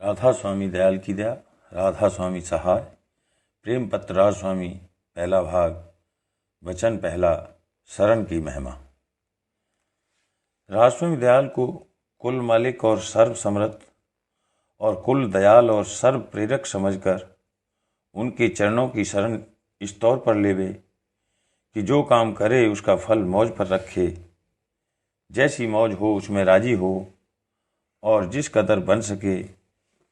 राधा स्वामी दयाल की दया, राधा स्वामी सहाय, प्रेम पत्र राज स्वामी, पहला भाग, वचन पहला, शरण की महिमा। राज स्वामी दयाल को कुल मालिक और सर्व समर्थ और कुल दयाल और सर्व प्रेरक समझकर उनके चरणों की शरण इस तौर पर लेवे कि जो काम करे उसका फल मौज पर रखे, जैसी मौज हो उसमें राजी हो, और जिस कदर बन सके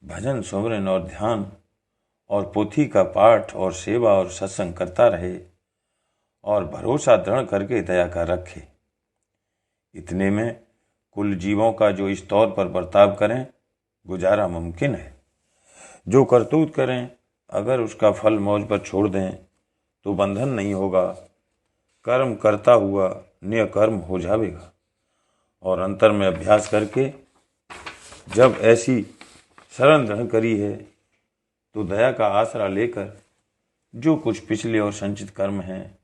भजन सुमरन और ध्यान और पोथी का पाठ और सेवा और सत्संग करता रहे और भरोसा दृढ़ करके दया का रखे। इतने में कुल जीवों का जो इस तौर पर बर्ताव करें गुजारा मुमकिन है। जो करतूत करें अगर उसका फल मौज पर छोड़ दें तो बंधन नहीं होगा, कर्म करता हुआ नियकर्म हो जाएगा। और अंतर में अभ्यास करके जब ऐसी शरण दृढ़ करी है तो दया का आसरा लेकर जो कुछ पिछले और संचित कर्म हैं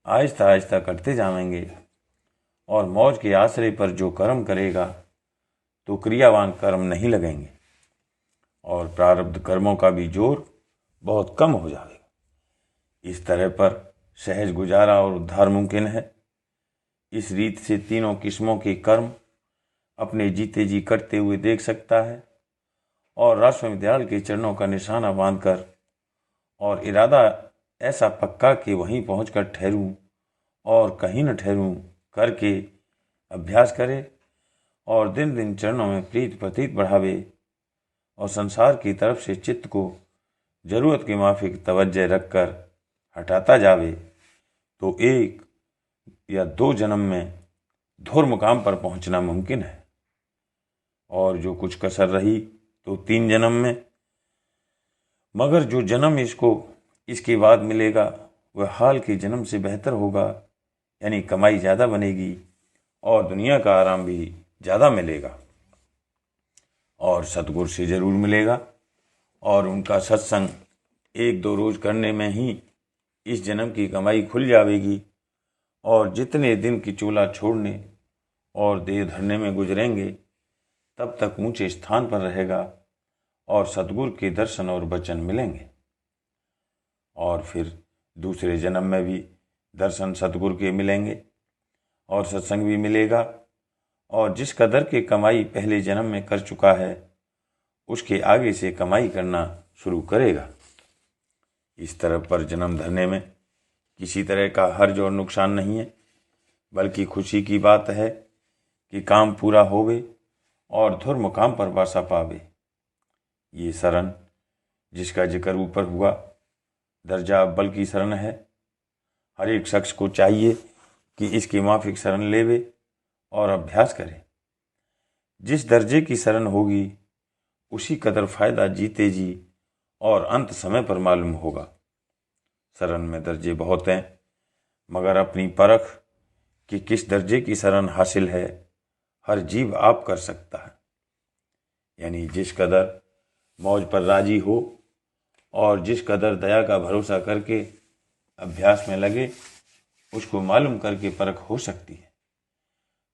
आहिस्ता आहिस्ता करते जाएंगे, और मौज के आश्रय पर जो कर्म करेगा तो क्रियावान कर्म नहीं लगेंगे और प्रारब्ध कर्मों का भी जोर बहुत कम हो जाएगा। इस तरह पर सहज गुजारा और उद्धार मुमकिन है। इस रीत से तीनों किस्मों के कर्म अपने जीते जी करते हुए देख सकता है और राज स्वामी दयाल के चरणों का निशाना बांधकर और इरादा ऐसा पक्का कि वहीं पहुंचकर ठहरूं और कहीं न ठहरूं करके अभ्यास करे और दिन दिन चरणों में प्रीत प्रतीत बढ़ावे और संसार की तरफ से चित्त को जरूरत के माफिक तवज्जो रखकर हटाता जावे तो एक या दो जन्म में धुर मुकाम पर पहुंचना मुमकिन है, और जो कुछ कसर रही तो 3 जन्म में। मगर जो जन्म इसको इसके बाद मिलेगा वह हाल के जन्म से बेहतर होगा, यानी कमाई ज़्यादा बनेगी और दुनिया का आराम भी ज़्यादा मिलेगा और सतगुरु से ज़रूर मिलेगा। और उनका सत्संग 1-2 रोज करने में ही इस जन्म की कमाई खुल जाएगी और जितने दिन की चूल्हा छोड़ने और देह धरने में गुजरेंगे तब तक ऊंचे स्थान पर रहेगा और सतगुरु के दर्शन और वचन मिलेंगे। और फिर दूसरे जन्म में भी दर्शन सतगुरु के मिलेंगे और सत्संग भी मिलेगा, और जिस कदर के कमाई पहले जन्म में कर चुका है उसके आगे से कमाई करना शुरू करेगा। इस तरह पर जन्म धरने में किसी तरह का हर्ज और नुकसान नहीं है, बल्कि खुशी की बात है कि काम पूरा होवे और धुर मुकाम पर वासा पावे। ये शरण जिसका जिक्र ऊपर हुआ दर्जा अव्वल की शरण है। हर एक शख्स को चाहिए कि इसकी माफिक शरण लेवे और अभ्यास करे। जिस दर्जे की शरण होगी उसी कदर फायदा जीते जी और अंत समय पर मालूम होगा। शरण में दर्जे बहुत हैं, मगर अपनी परख कि किस दर्जे की शरण हासिल है हर जीव आप कर सकता है। यानी जिस कदर मौज पर राजी हो और जिस कदर दया का भरोसा करके अभ्यास में लगे उसको मालूम करके परख हो सकती है।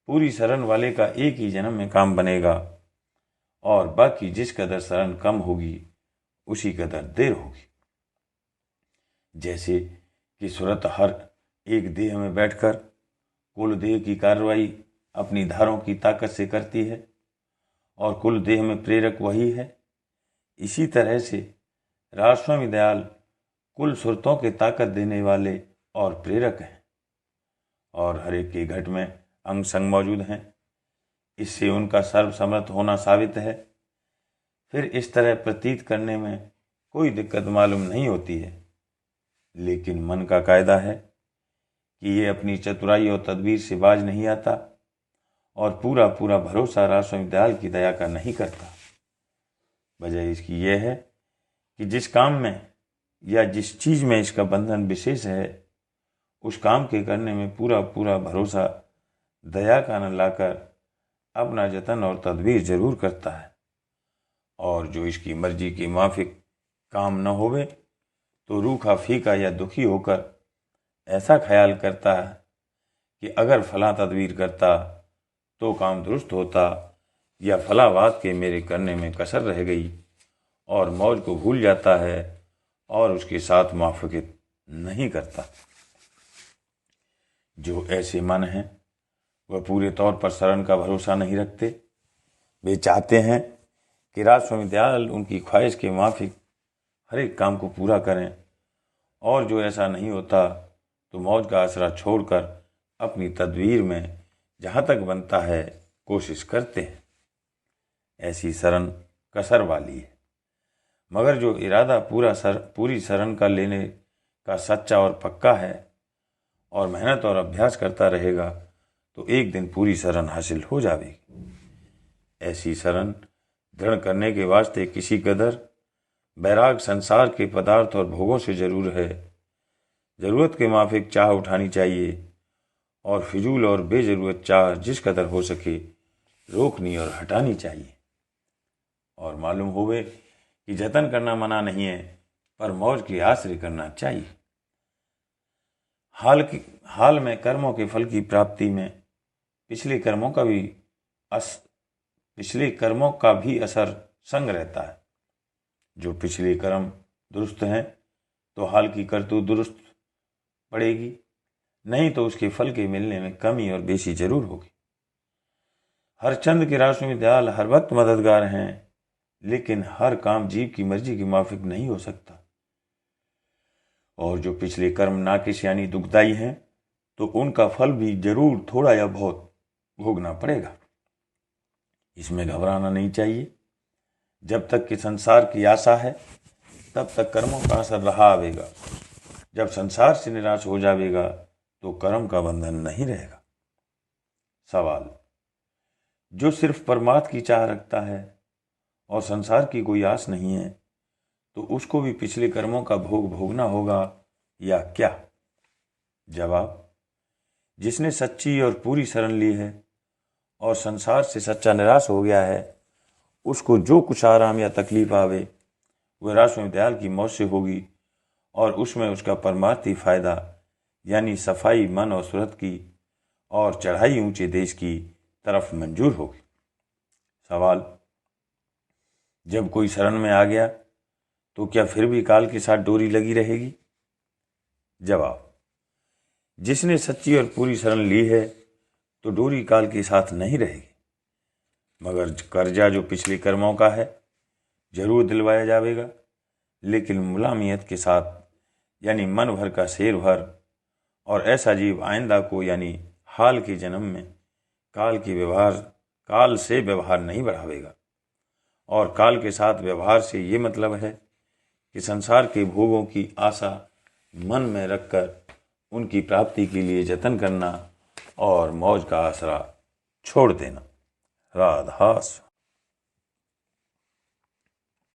पूरी शरण वाले का एक ही जन्म में काम बनेगा और बाकी जिस कदर शरण कम होगी उसी कदर देर होगी। जैसे कि सुरत हर एक देह में बैठकर कुल देह की कार्रवाई अपनी धारों की ताकत से करती है और कुल देह में प्रेरक वही है, इसी तरह से राज स्वामी दयाल कुल सुरतों के ताकत देने वाले और प्रेरक हैं और हर एक के घट में अंग संग मौजूद हैं। इससे उनका सर्वसमर्थ होना साबित है। फिर इस तरह प्रतीत करने में कोई दिक्कत मालूम नहीं होती है, लेकिन मन का कायदा है कि ये अपनी चतुराई और तदबीर से बाज नहीं आता और पूरा पूरा भरोसा राज स्वामी दयाल की दया का नहीं करता। वजह इसकी यह है कि जिस काम में या जिस चीज़ में इसका बंधन विशेष है उस काम के करने में पूरा पूरा भरोसा दया का न लाकर अपना जतन और तदबीर जरूर करता है, और जो इसकी मर्जी की माफिक काम न होवे तो रूखा फीका या दुखी होकर ऐसा ख्याल करता है कि अगर फला तदबीर करता तो काम दुरुस्त होता या फला बात के मेरे करने में कसर रह गई, और मौज को भूल जाता है और उसके साथ मुआफ़क़त नहीं करता। जो ऐसे मन हैं वह पूरे तौर पर शरण का भरोसा नहीं रखते। वे चाहते हैं कि राजस्वामी दयाल उनकी ख्वाहिश के मुताबिक हर एक काम को पूरा करें, और जो ऐसा नहीं होता तो मौज का आसरा छोड़कर अपनी तदबीर में जहाँ तक बनता है कोशिश करते हैं। ऐसी शरण कसर वाली है, मगर जो इरादा पूरी शरण का लेने का सच्चा और पक्का है और मेहनत और अभ्यास करता रहेगा तो एक दिन पूरी शरण हासिल हो जाएगी। ऐसी शरण दृढ़ करने के वास्ते किसी कदर बैराग संसार के पदार्थ और भोगों से जरूर है। ज़रूरत के माफिक चाह उठानी चाहिए और फिजूल और बेजरूरत चाह जिस कदर हो सके रोकनी और हटानी चाहिए। और मालूम होवे कि जतन करना मना नहीं है, पर मौज की आसरी करना चाहिए। हाल में कर्मों के फल की प्राप्ति में पिछले कर्मों का भी असर संग रहता है। जो पिछले कर्म दुरुस्त हैं तो हाल की करतूत दुरुस्त पड़ेगी, नहीं तो उसके फल के मिलने में कमी और बेसी जरूर होगी। हरचंद के राजस्वामी दयाल हर वक्त मददगार हैं, लेकिन हर काम जीव की मर्जी के माफिक नहीं हो सकता। और जो पिछले कर्म नाकिस यानी दुखदाई हैं तो उनका फल भी जरूर थोड़ा या बहुत भोगना पड़ेगा। इसमें घबराना नहीं चाहिए। जब तक कि संसार की आशा है तब तक कर्मों का असर रहा आवेगा। जब संसार से निराश हो जाएगा तो कर्म का बंधन नहीं रहेगा। सवाल: जो सिर्फ परमात्मा की चाह रखता है और संसार की कोई आस नहीं है तो उसको भी पिछले कर्मों का भोग भोगना होगा या क्या? जवाब: जिसने सच्ची और पूरी शरण ली है और संसार से सच्चा निराश हो गया है, उसको जो कुछ आराम या तकलीफ आवे वह राजस्वामी दयाल की मौत से होगी और उसमें उसका परमार्थी फायदा यानी सफाई मन और सूरत की और चढ़ाई ऊंचे देश की तरफ मंजूर होगी। सवाल: जब कोई शरण में आ गया तो क्या फिर भी काल के साथ डोरी लगी रहेगी? जवाब: जिसने सच्ची और पूरी शरण ली है तो डोरी काल के साथ नहीं रहेगी, मगर कर्जा जो पिछले कर्मों का है जरूर दिलवाया जाएगा, लेकिन मुलामियत के साथ यानी मन भर का शेर भर। और ऐसा जीव आइंदा को यानी हाल के जन्म में काल से व्यवहार नहीं बढ़ावेगा। और काल के साथ व्यवहार से ये मतलब है कि संसार के भोगों की आशा मन में रखकर उनकी प्राप्ति के लिए जतन करना और मौज का आसरा छोड़ देना। राधास।